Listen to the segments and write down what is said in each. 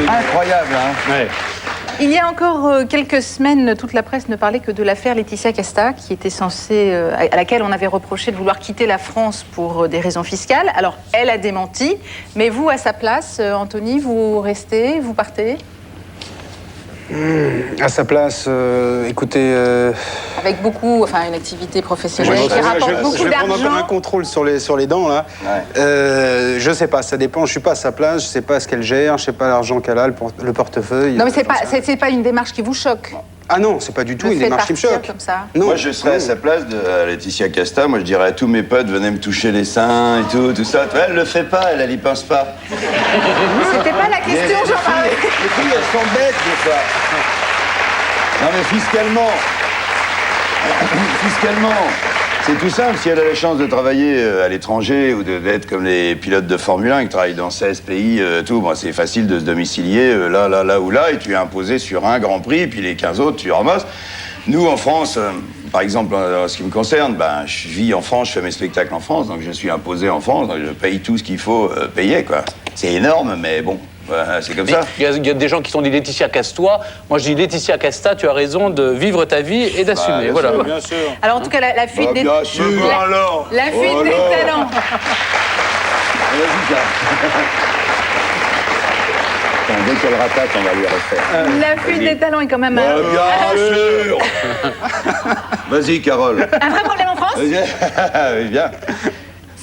Incroyable, hein. Ouais. Il y a encore quelques semaines, toute la presse ne parlait que de l'affaire Laetitia Casta, qui était censée, à laquelle on avait reproché de vouloir quitter la France pour des raisons fiscales. Alors, elle a démenti, mais vous, à sa place, Anthony, vous restez, vous partez? À sa place, écoutez... Avec beaucoup, enfin, une activité professionnelle qui rapporte beaucoup Je vais prendre encore un d'argent. contrôle sur les dents, là. Ouais. Je sais pas, ça dépend. Je suis pas à sa place, je sais pas ce qu'elle gère, je sais pas l'argent qu'elle a, le portefeuille. Non, mais c'est pas une démarche qui vous choque. Ah non, c'est pas du tout Le une fait de démarche qui me partir choque. comme ça. Non, Moi, je serais à sa place de Laetitia Casta. Moi, je dirais à tous mes potes, venez me toucher les seins et tout ça. Tu vois, elle le fait pas, elle y pense pas. C'était pas la question, Jean-Marie. Les filles, elles sont bêtes, des fois. Non, mais fiscalement, c'est tout simple. Si elle a la chance de travailler à l'étranger ou d'être comme les pilotes de Formule 1 qui travaillent dans 16 pays, tout, bon, c'est facile de se domicilier là ou là, et tu es imposé sur un Grand Prix, puis les 15 autres, tu ramasses. Nous, en France, par exemple, en ce qui me concerne, ben, je vis en France, je fais mes spectacles en France, donc je suis imposé en France, donc je paye tout ce qu'il faut payer, quoi. C'est énorme, mais bon. C'est comme ça. Il y a des gens qui sont dit Laetitia casse-toi. Moi, je dis Laetitia Casta, tu as raison de vivre ta vie et d'assumer. Voilà. Sûr, bien sûr. Alors, en tout cas, la fuite des... Bien sûr, alors. La fuite des talents. Dès qu'elle ratate, on va lui refaire. La fuite des talents est quand même Bien sûr. Vas-y, Carole. un vrai problème en France. Oui, bien.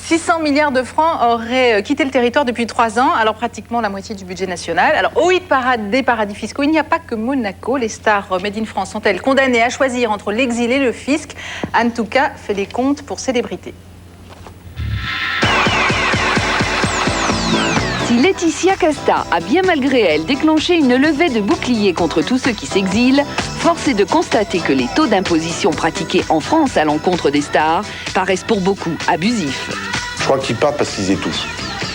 600 milliards de francs auraient quitté le territoire depuis 3 ans, alors pratiquement la moitié du budget national. Alors, au hit parade des paradis fiscaux, il n'y a pas que Monaco. Les stars Made in France sont-elles condamnées à choisir entre l'exil et le fisc? Anne Touka fait les comptes pour célébrité. Si Laetitia Casta a bien malgré elle déclenché une levée de boucliers contre tous ceux qui s'exilent, force est de constater que les taux d'imposition pratiqués en France à l'encontre des stars paraissent pour beaucoup abusifs. Je crois qu'ils partent parce qu'ils étouffent,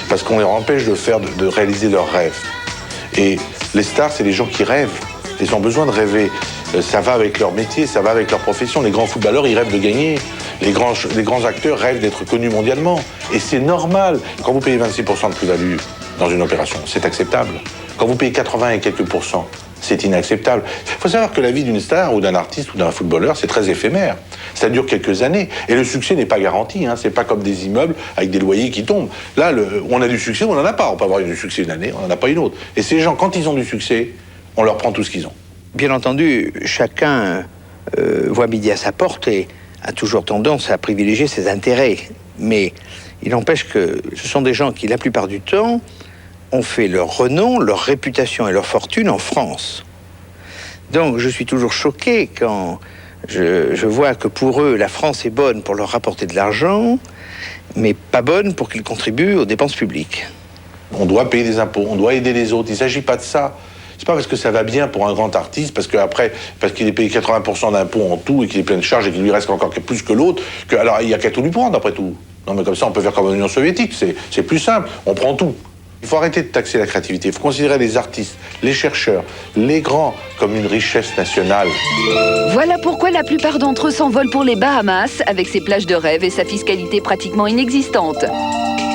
parce qu'on les empêche de réaliser leurs rêves. Et les stars, c'est les gens qui rêvent. Ils ont besoin de rêver. Ça va avec leur métier, ça va avec leur profession. Les grands footballeurs, ils rêvent de gagner. Les grands acteurs rêvent d'être connus mondialement. Et c'est normal. Quand vous payez 26% de plus-value dans une opération, c'est acceptable. Quand vous payez 80 et quelques pourcents, c'est inacceptable. Il faut savoir que la vie d'une star ou d'un artiste ou d'un footballeur, c'est très éphémère. Ça dure quelques années. Et le succès n'est pas garanti. C'est pas comme des immeubles avec des loyers qui tombent. Là, on a du succès ou on n'en a pas. On peut avoir du succès une année, on n'en a pas une autre. Et ces gens, quand ils ont du succès, on leur prend tout ce qu'ils ont. Bien entendu, chacun voit midi à sa porte et a toujours tendance à privilégier ses intérêts. Mais il n'empêche que ce sont des gens qui, la plupart du temps, ont fait leur renom, leur réputation et leur fortune en France. Donc je suis toujours choqué quand je vois que pour eux, la France est bonne pour leur rapporter de l'argent, mais pas bonne pour qu'ils contribuent aux dépenses publiques. On doit payer des impôts, on doit aider les autres. Il ne s'agit pas de ça. C'est pas parce que ça va bien pour un grand artiste, parce qu'il est payé 80% d'impôts en tout et qu'il est plein de charges et qu'il lui reste encore plus que l'autre, alors il n'y a qu'à tout lui prendre après tout. Non mais comme ça on peut faire comme en Union soviétique, c'est plus simple, on prend tout. Il faut arrêter de taxer la créativité, il faut considérer les artistes, les chercheurs, les grands comme une richesse nationale. Voilà pourquoi la plupart d'entre eux s'envolent pour les Bahamas avec ses plages de rêve et sa fiscalité pratiquement inexistante.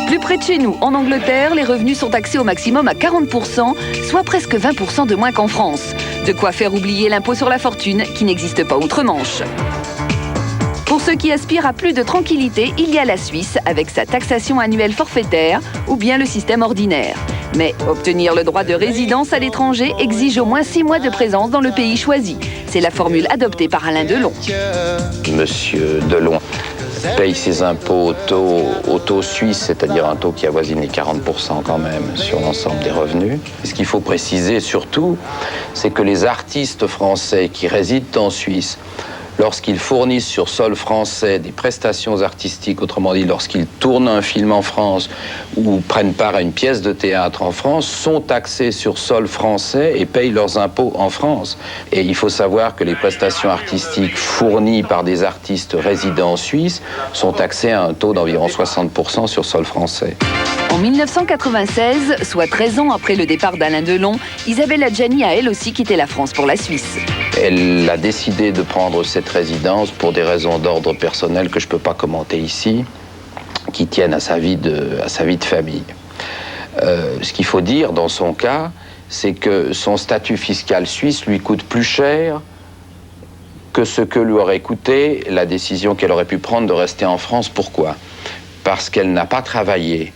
Plus près de chez nous, en Angleterre, les revenus sont taxés au maximum à 40%, soit presque 20% de moins qu'en France. De quoi faire oublier l'impôt sur la fortune qui n'existe pas outre-Manche. Pour ceux qui aspirent à plus de tranquillité, il y a la Suisse avec sa taxation annuelle forfaitaire ou bien le système ordinaire. Mais obtenir le droit de résidence à l'étranger exige au moins 6 mois de présence dans le pays choisi. C'est la formule adoptée par Alain Delon. Monsieur Delon paye ses impôts au taux suisse, c'est-à-dire un taux qui avoisine les 40% quand même sur l'ensemble des revenus. Et ce qu'il faut préciser surtout, c'est que les artistes français qui résident en Suisse, lorsqu'ils fournissent sur sol français des prestations artistiques, autrement dit, lorsqu'ils tournent un film en France ou prennent part à une pièce de théâtre en France, sont taxés sur sol français et payent leurs impôts en France. Et il faut savoir que les prestations artistiques fournies par des artistes résidents en Suisse sont taxées à un taux d'environ 60% sur sol français. En 1996, soit 13 ans après le départ d'Alain Delon, Isabelle Adjani a elle aussi quitté la France pour la Suisse. Elle a décidé de prendre cette résidence pour des raisons d'ordre personnel que je ne peux pas commenter ici, qui tiennent à sa vie de famille. Ce qu'il faut dire dans son cas, c'est que son statut fiscal suisse lui coûte plus cher que ce que lui aurait coûté la décision qu'elle aurait pu prendre de rester en France. Pourquoi? Parce qu'elle n'a pas travaillé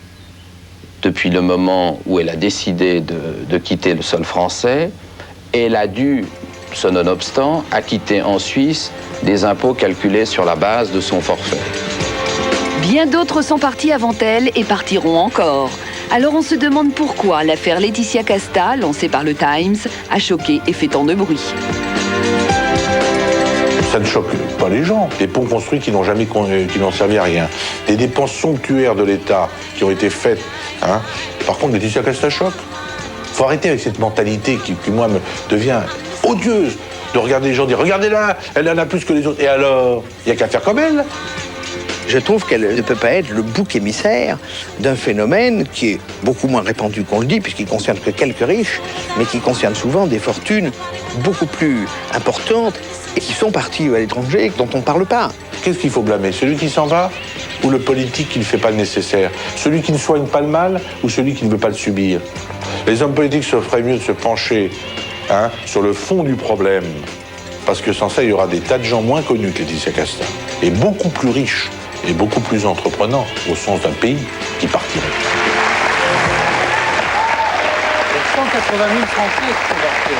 depuis le moment où elle a décidé de quitter le sol français, et elle a dû, ce nonobstant, acquitter en Suisse des impôts calculés sur la base de son forfait. Bien d'autres sont partis avant elle et partiront encore. Alors on se demande pourquoi l'affaire Laetitia Casta, lancée par le Times, a choqué et fait tant de bruit. Ça ne choque pas les gens. Des ponts construits qui n'ont servi à rien. Des dépenses somptuaires de l'État qui ont été faites. Hein. Par contre, Laetitia Casta choque. Il faut arrêter avec cette mentalité qui moi, me devient odieuse. De regarder les gens dire, regardez-la, elle en a plus que les autres. Et alors, il n'y a qu'à faire comme elle. Je trouve qu'elle ne peut pas être le bouc émissaire d'un phénomène qui est beaucoup moins répandu qu'on le dit, puisqu'il ne concerne que quelques riches, mais qui concerne souvent des fortunes beaucoup plus importantes et qui sont parties à l'étranger, dont on ne parle pas. Qu'est-ce qu'il faut blâmer? Celui qui s'en va ou le politique qui ne fait pas le nécessaire? Celui qui ne soigne pas le mal ou celui qui ne veut pas le subir? Les hommes politiques se feraient mieux de se pencher sur le fond du problème, parce que sans ça, il y aura des tas de gens moins connus que Laetitia Casta, et beaucoup plus riches et beaucoup plus entreprenants au sens d'un pays qui partirait. 180 000 Français qui sont partis.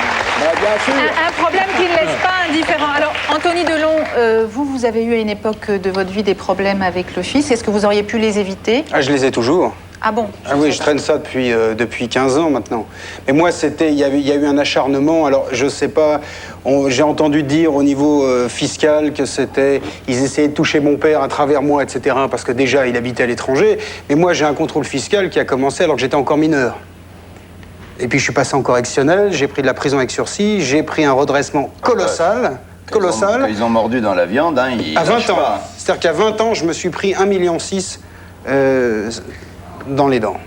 Un problème qui ne laisse pas indifférent. Alors, Anthony Delon, vous avez eu à une époque de votre vie des problèmes avec le fisc. Est-ce que vous auriez pu les éviter? Ah, je les ai toujours. Ah bon? Ah oui, je traîne ça depuis 15 ans maintenant. Mais moi, il y a eu un acharnement. Alors, je sais pas, j'ai entendu dire au niveau fiscal que ils essayaient de toucher mon père à travers moi, etc. Parce que déjà, il habitait à l'étranger. Mais moi, j'ai un contrôle fiscal qui a commencé alors que j'étais encore mineur. Et puis, je suis passé en correctionnel, j'ai pris de la prison avec sursis, j'ai pris un redressement colossal. Quand ils ont mordu dans la viande, ils à 20 lâchent ans. pas. C'est-à-dire qu'à 20 ans, je me suis pris 1,6 million dans les dents.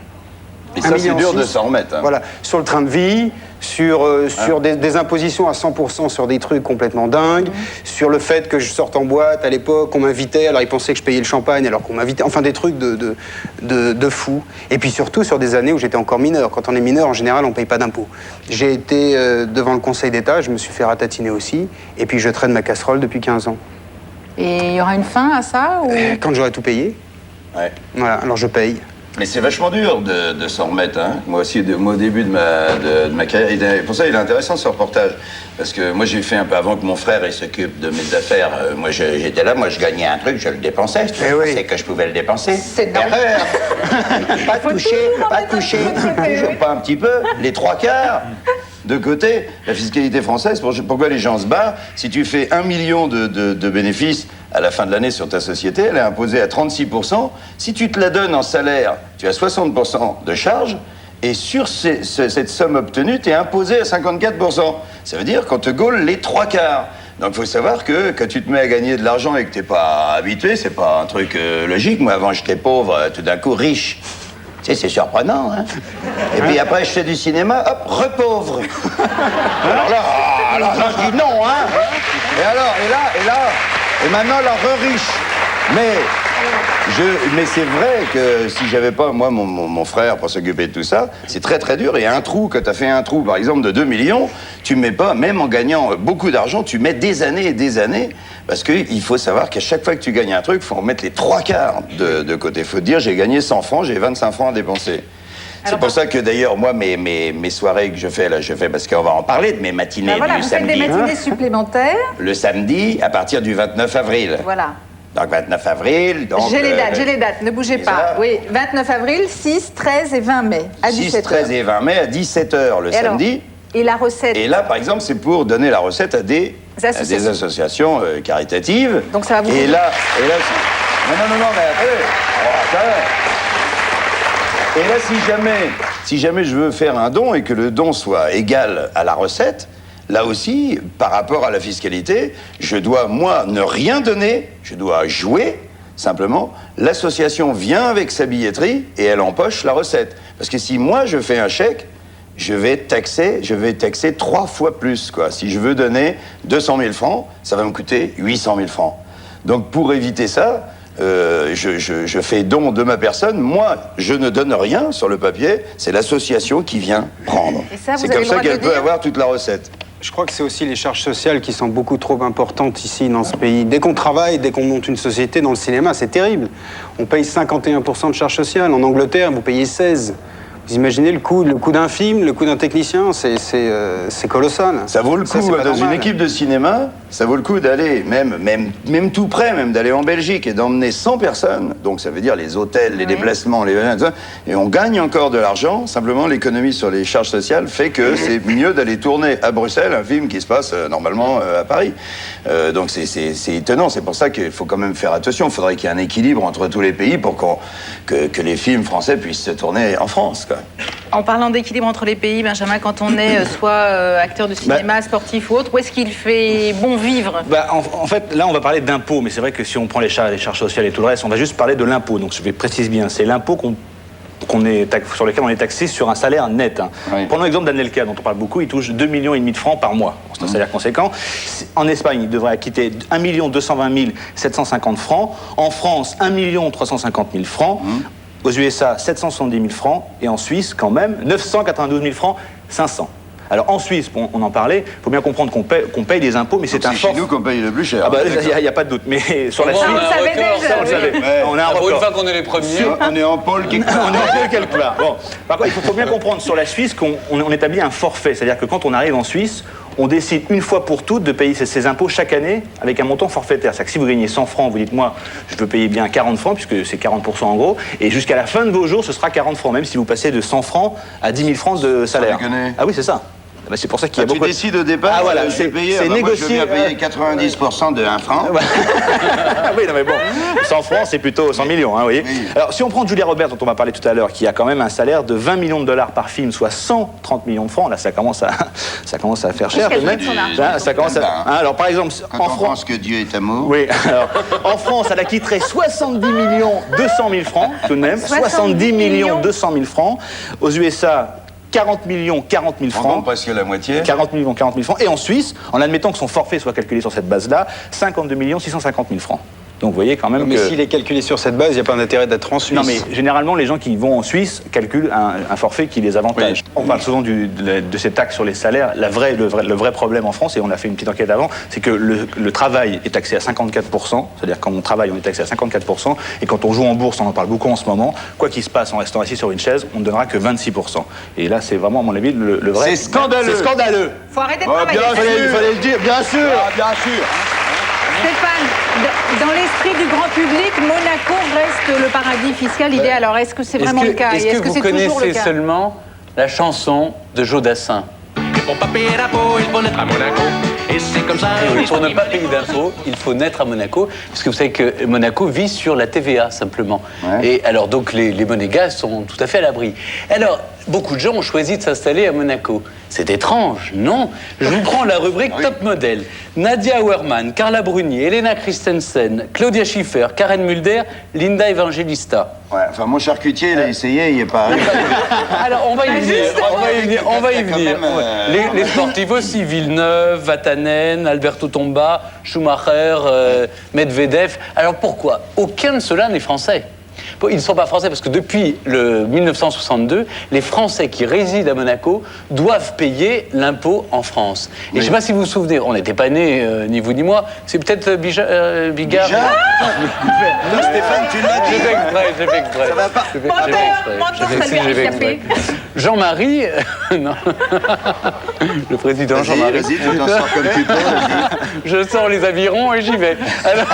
Et ça, c'est dur de s'en remettre. Hein. Voilà, sur le train de vie, sur des impositions à 100% sur des trucs complètement dingues, sur le fait que je sorte en boîte à l'époque, on m'invitait, alors ils pensaient que je payais le champagne alors qu'on m'invitait, enfin des trucs de fou. Et puis surtout sur des années où j'étais encore mineur. Quand on est mineur, en général, on ne paye pas d'impôts. J'ai été devant le Conseil d'État, je me suis fait ratatiner aussi, et puis je traîne ma casserole depuis 15 ans. Et il y aura une fin à ça ou... Quand j'aurai tout payé, Ouais. voilà, alors je paye. Mais c'est vachement dur de s'en remettre. Hein. Moi aussi, au début de ma carrière, et pour ça, il est intéressant ce reportage. Parce que moi, j'ai fait un peu avant que mon frère il s'occupe de mes affaires. Moi, j'étais là, moi, je gagnais un truc, je le dépensais. Je pensais que je pouvais le dépenser. C'est normal. Pas toucher. Pas un petit peu, les 3/4. De côté, la fiscalité française, pourquoi les gens se barrent? Si tu fais 1 million de bénéfices à la fin de l'année sur ta société, elle est imposée à 36%. Si tu te la donnes en salaire, tu as 60% de charges. Et sur cette somme obtenue, tu es imposé à 54%. Ça veut dire qu'on te gaule les 3/4. Donc il faut savoir que quand tu te mets à gagner de l'argent et que tu n'es pas habitué, c'est pas un truc logique. Moi, avant, j'étais pauvre, tout d'un coup, riche. Tu sais, c'est surprenant, hein. Et puis après, je fais du cinéma, hop, repauvre. Alors là, je dis non, hein. Et maintenant, la re-riche. Mais c'est vrai que si j'avais pas, moi, mon frère pour s'occuper de tout ça, c'est très très dur. Et un trou, quand tu as fait un trou, par exemple, de 2 millions, tu mets pas, même en gagnant beaucoup d'argent, tu mets des années et des années. Parce qu'il faut savoir qu'à chaque fois que tu gagnes un truc, il faut en mettre les 3/4 de côté. Il faut te dire, j'ai gagné 100 francs, j'ai 25 francs à dépenser. C'est pour ça que d'ailleurs, moi, mes soirées que je fais, parce qu'on va en parler de mes matinées voilà, du vous faites samedi. des matinées supplémentaires. Le samedi, à partir du 29 avril. Voilà. Donc 29 avril, donc... J'ai les dates, ne bougez pas. ça. Oui, 29 avril, 6, 13 et 20 mai, à 17h. 6, 13 et 20 mai à 17h le samedi. Et la recette? Et là, par exemple, c'est pour donner la recette à des associations caritatives. Donc ça va vous... Et là... Non, mais attendez. Et là, si jamais je veux faire un don et que le don soit égal à la recette, là aussi, par rapport à la fiscalité, je dois, moi, ne rien donner, je dois jouer, simplement. L'association vient avec sa billetterie et elle empoche la recette. Parce que si moi, je fais un chèque, je vais taxer 3 fois plus, quoi. Si je veux donner 200 000 francs, ça va me coûter 800 000 francs. Donc, pour éviter ça, je fais don de ma personne. Moi, je ne donne rien sur le papier. C'est l'association qui vient prendre. Et ça, vous c'est avez comme le ça droit de qu'elle le peut dire avoir toute la recette. Je crois que c'est aussi les charges sociales qui sont beaucoup trop importantes ici dans ce pays. Dès qu'on travaille, dès qu'on monte une société dans le cinéma, c'est terrible. On paye 51% de charges sociales. En Angleterre, vous payez 16%. Vous imaginez le coût d'un film, le coût d'un technicien, c'est colossal. Ça vaut le coup, c'est pas dans normal. une équipe de cinéma, ça vaut le coup d'aller, même tout près, même d'aller en Belgique et d'emmener 100 personnes. Donc ça veut dire les hôtels, les déplacements, et on gagne encore de l'argent. Simplement, l'économie sur les charges sociales fait que c'est mieux d'aller tourner à Bruxelles un film qui se passe normalement à Paris. Donc c'est étonnant. C'est pour ça qu'il faut quand même faire attention. Il faudrait qu'il y ait un équilibre entre tous les pays pour que les films français puissent se tourner en France, quoi. En parlant d'équilibre entre les pays, Benjamin, quand on est soit acteur de cinéma, sportif ou autre, où est-ce qu'il fait bon vivre? En fait, là, on va parler d'impôts, mais c'est vrai que si on prend les charges sociales et tout le reste, on va juste parler de l'impôt. Donc, je vais préciser bien, c'est l'impôt sur lequel on est taxé sur un salaire net. Oui. Prenons l'exemple d'Anelka, dont on parle beaucoup, il touche 2,5 millions de francs par mois. C'est un salaire conséquent. En Espagne, il devrait acquitter 1 220 750 francs. En France, 1 350 000 francs. Aux USA, 770 000 francs. Et en Suisse, quand même, 992 000 francs, 500. Alors en Suisse, on en parlait, il faut bien comprendre qu'on paye des impôts, mais c'est un chez nous qu'on paye le plus cher. Ah bah, il n'y a pas de doute. Mais sur la Suisse, on le savait déjà, on le savait. Ouais. On a un Pour une record. fois qu'on est les premiers. On est en pôle quelque On part. est en quelque part. Bon. Par contre, il faut bien comprendre sur la Suisse qu'on établit un forfait. C'est-à-dire que quand on arrive en Suisse, on décide une fois pour toutes de payer ses impôts chaque année avec un montant forfaitaire. C'est-à-dire que si vous gagnez 100 francs, vous dites, moi, je veux payer bien 40 francs, puisque c'est 40% en gros, et jusqu'à la fin de vos jours, ce sera 40 francs, même si vous passez de 100 francs à 10 000 francs de salaire. déconne. Ah oui, c'est ça. Bah, c'est pour ça qu'il y a Tu beaucoup décides au départ, Ah, voilà, je vais payer, c'est moi, négocié. je veux bien payer 90% de 1 franc. Ah oui, non mais bon, 100 francs, c'est plutôt 100 millions, hein, vous voyez. Oui. Alors, si on prend Julia Roberts, dont on va parler tout à l'heure, qui a quand même un salaire de 20 millions de dollars par film, soit 130 millions de francs, là, ça commence à faire cher. qu'elle tout de même. gagne son argent. Là, ça commence à... Hein, alors, par exemple, Quand en on France... pense que Dieu est amour. Oui, alors, en France, elle acquitterait 70 millions 200 000 francs, tout de même. 70 millions 200 000 francs. Aux USA, 40 millions 40 000 francs. Presque la moitié. 40 millions 40 000 francs. Et en Suisse, en admettant que son forfait soit calculé sur cette base-là, 52 millions 650 000 francs. Donc vous voyez quand même Mais que... s'il est calculé sur cette base, il n'y a pas d'intérêt d'être en Suisse. Non, mais généralement, les gens qui vont en Suisse calculent un forfait qui les avantage. Oui. On parle souvent de ces taxes sur les salaires. Le vrai problème en France, et on a fait une petite enquête avant, c'est que le travail est taxé à 54%. C'est-à-dire quand on travaille, on est taxé à 54%. Et quand on joue en bourse, on en parle beaucoup en ce moment, quoi qu'il se passe en restant assis sur une chaise, on ne donnera que 26%. Et là, c'est vraiment, à mon avis, le vrai... C'est scandaleux. C'est scandaleux. Faut arrêter de Oh, travailler. bien sûr. Il fallait le dire, bien sûr. Bien sûr. Stéphane, dans l'esprit du grand public, Monaco reste le paradis fiscal idéal. Alors, est-ce que c'est vraiment le cas? Et Est-ce que vous c'est toujours le connaissez cas? seulement la chanson de Jodassin? Mon papé est d'impôt, il faut naître à Monaco. Et c'est comme ça. Et oui, pour ne pas payer d'impôts, il faut naître à Monaco, parce que vous savez que Monaco vit sur la TVA, simplement. Ouais. Et alors, donc, les monégasques sont tout à fait à l'abri. Alors, beaucoup de gens ont choisi de s'installer à Monaco. C'est étrange, non? Je vous prends la rubrique Top Model. Nadia Auermann, Carla Bruni, Elena Christensen, Claudia Schiffer, Karen Mulder, Linda Evangelista. Ouais, enfin, mon charcutier, il a essayé, il n'y est pas arrivé. Alors, on va y venir, on va y venir. Les sportifs aussi, Villeneuve, Vatanen, Alberto Tomba, Schumacher, Medvedev. Alors pourquoi? Aucun de ceux-là n'est français. Bon, ils ne sont pas français parce que depuis 1962, les Français qui résident à Monaco doivent payer l'impôt en France. Et je ne sais pas si vous vous souvenez, on n'était pas nés, ni vous ni moi, c'est peut-être Bigard. Non, Stéphane, tu l'as J'ai dit. fait exprès, j'ai fait exprès. Ça va pas. Menteur, ça lui a échappé. Jean-Marie, non. Le président Vas-y, Jean-Marie. vas-y, tu t'en sors comme tu peux, vas-y. Je sors les avirons et j'y vais. Alors,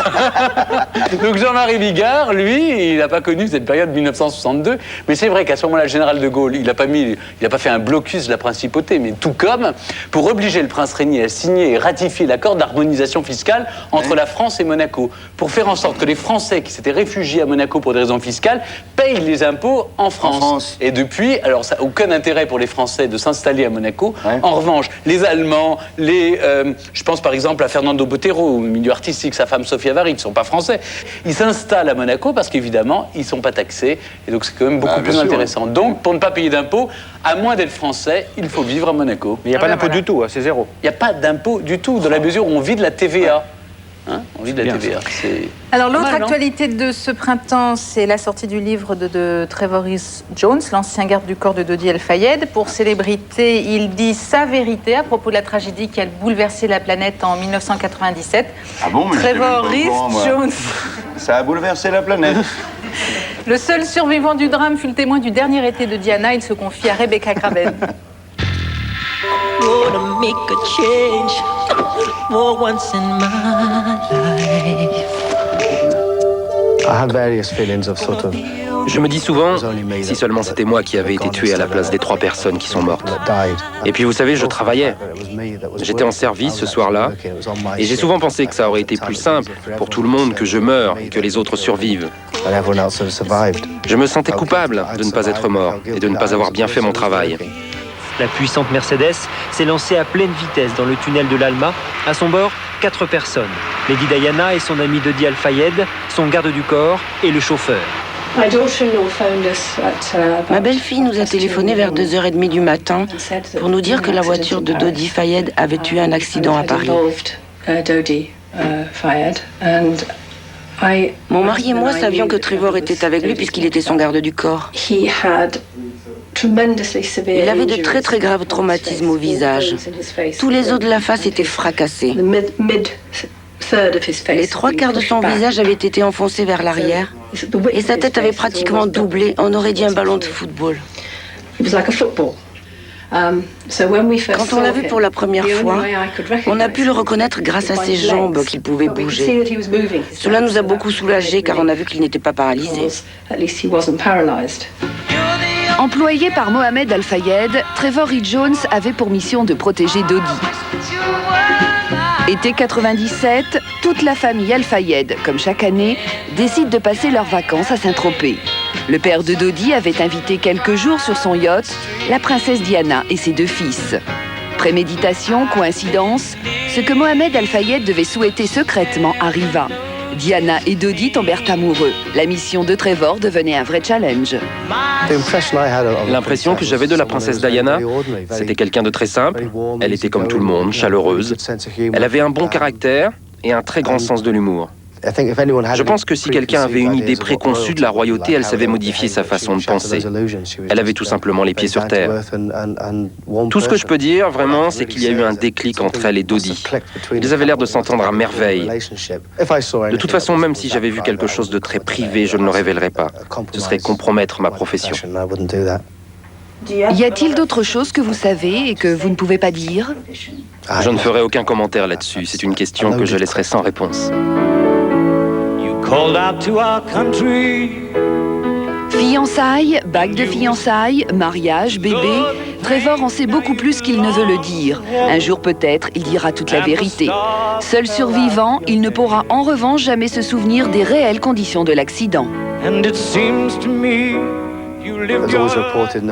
donc Jean-Marie Bigard, lui, il n'a pas connu cette période 1962, mais c'est vrai qu'à ce moment-là, le général de Gaulle, il n'a pas fait un blocus de la principauté, mais tout comme pour obliger le prince Régnier à signer et ratifier l'accord d'harmonisation fiscale entre la France et Monaco, pour faire en sorte que les Français qui s'étaient réfugiés à Monaco pour des raisons fiscales payent les impôts en France. Et depuis, alors ça n'a aucun intérêt pour les Français de s'installer à Monaco. Ouais. En revanche, les Allemands, je pense par exemple à Fernando Botero, au milieu artistique, sa femme Sofia Varig, qui ne sont pas français, ils s'installent à Monaco parce qu'évidemment, ils ne sont pas taxés. Et donc c'est quand même beaucoup bien plus sûr. intéressant. Donc, pour ne pas payer d'impôts, à moins d'être français, il faut vivre à Monaco. Mais il n'y a pas ben d'impôt voilà. du tout, hein, c'est zéro. Il n'y a pas d'impôt du tout, dans la mesure où on vit de la TVA. Hein, on vit de la TVA. Alors l'autre mal, actualité de ce printemps, c'est la sortie du livre de Trevor Jones, l'ancien garde du corps de Dodi El-Fayed. Pour célébrité, il dit sa vérité à propos de la tragédie qui a bouleversé la planète en 1997. Ah bon, mais Trevor Jones. Ça a bouleversé la planète. Le seul survivant du drame fut le témoin du dernier été de Diana. Il se confie à Rebecca Graben. Gonna make a change for once in my life. I have various feelings of sort of. Je me dis souvent, si seulement c'était moi qui avais été tué à la place des 3 personnes qui sont mortes. Et puis vous savez, je travaillais. J'étais en service ce soir-là, et j'ai souvent pensé que ça aurait été plus simple pour tout le monde que je meure et que les autres survivent. Je me sentais coupable de ne pas être mort et de ne pas avoir bien fait mon travail. La puissante Mercedes s'est lancée à pleine vitesse dans le tunnel de l'Alma. À son bord, 4 personnes. Lady Diana et son ami Dodi Al-Fayed, son garde du corps et le chauffeur. Ma belle-fille nous a téléphoné vers 2h30 du matin pour nous dire que la voiture de Dodi Fayed avait eu un accident à Paris. Mon mari et moi savions que Trevor était avec lui puisqu'il était son garde du corps. Il avait de très très graves traumatismes au visage. Tous les os de la face étaient fracassés. Les 3/4 de son visage avaient été enfoncés vers l'arrière et sa tête avait pratiquement doublé. On aurait dit un ballon de football. Quand on l'a vu pour la première fois, on a pu le reconnaître grâce à ses jambes qu'il pouvait bouger. Cela nous a beaucoup soulagés car on a vu qu'il n'était pas paralysé. Employé par Mohamed Al-Fayed, Trevor E. Jones avait pour mission de protéger Dodi. Été 97, toute la famille Al-Fayed, comme chaque année, décide de passer leurs vacances à Saint-Tropez. Le père de Dodi avait invité quelques jours sur son yacht la princesse Diana et ses 2 fils. Préméditation, coïncidence, ce que Mohamed Al-Fayed devait souhaiter secrètement arriva. Diana et Dodi tombèrent amoureux. La mission de Trevor devenait un vrai challenge. L'impression que j'avais de la princesse Diana, c'était quelqu'un de très simple. Elle était comme tout le monde, chaleureuse. Elle avait un bon caractère et un très grand sens de l'humour. Je pense que si quelqu'un avait une idée préconçue de la royauté, elle savait modifier sa façon de penser. Elle avait tout simplement les pieds sur terre. Tout ce que je peux dire, vraiment, c'est qu'il y a eu un déclic entre elle et Dodi. Ils avaient l'air de s'entendre à merveille. De toute façon, même si j'avais vu quelque chose de très privé, je ne le révélerais pas. Ce serait compromettre ma profession. Y a-t-il d'autres choses que vous savez et que vous ne pouvez pas dire? Je ne ferai aucun commentaire là-dessus. C'est une question que je laisserai sans réponse. Fiançailles, bague de fiançailles, mariage, bébé, Trevor en sait beaucoup plus qu'il ne veut le dire. Un jour peut-être, il dira toute la vérité. Seul survivant, il ne pourra en revanche jamais se souvenir des réelles conditions de l'accident.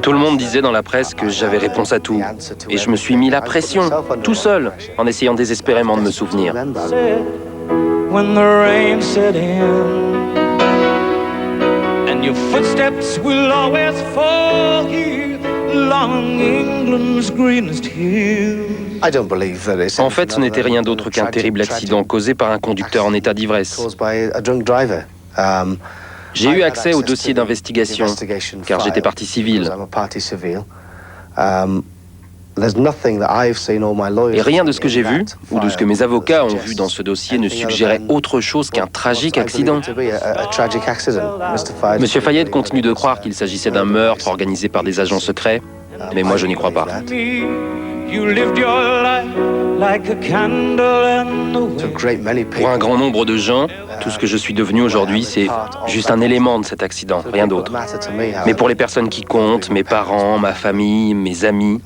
Tout le monde disait dans la presse que j'avais réponse à tout. Et je me suis mis la pression, tout seul, en essayant désespérément de me souvenir. When the rain set in and your footsteps will always fall here along England's greenest hills. En fait, ce n'était rien d'autre qu'un terrible accident causé par un conducteur en état d'ivresse. J'ai eu accès au dossier d'investigation, car j'étais partie civile. Et rien de ce que j'ai vu, ou de ce que mes avocats ont vu dans ce dossier ne suggérait autre chose qu'un tragique accident. Monsieur Fayed continue de croire qu'il s'agissait d'un meurtre organisé par des agents secrets, mais moi je n'y crois pas. Pour un grand nombre de gens, tout ce que je suis devenu aujourd'hui, c'est juste un élément de cet accident, rien d'autre. Mais pour les personnes qui comptent, mes parents, ma famille, mes amis,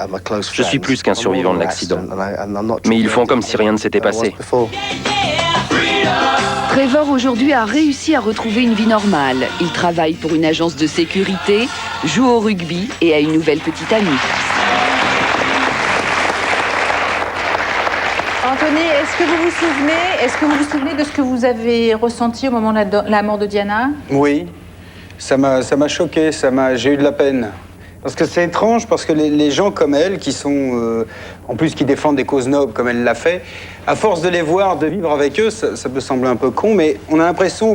je suis plus qu'un survivant de l'accident. Mais ils font comme si rien ne s'était passé. Trevor aujourd'hui a réussi à retrouver une vie normale. Il travaille pour une agence de sécurité, joue au rugby et a une nouvelle petite amie. Anthony, est-ce que vous vous souvenez de ce que vous avez ressenti au moment de la mort de Diana? Oui, ça m'a choqué, j'ai eu de la peine. Parce que c'est étrange, parce que les gens comme elle, qui sont, en plus qui défendent des causes nobles comme elle l'a fait, à force de les voir, de vivre avec eux, ça peut sembler un peu con, mais on a l'impression que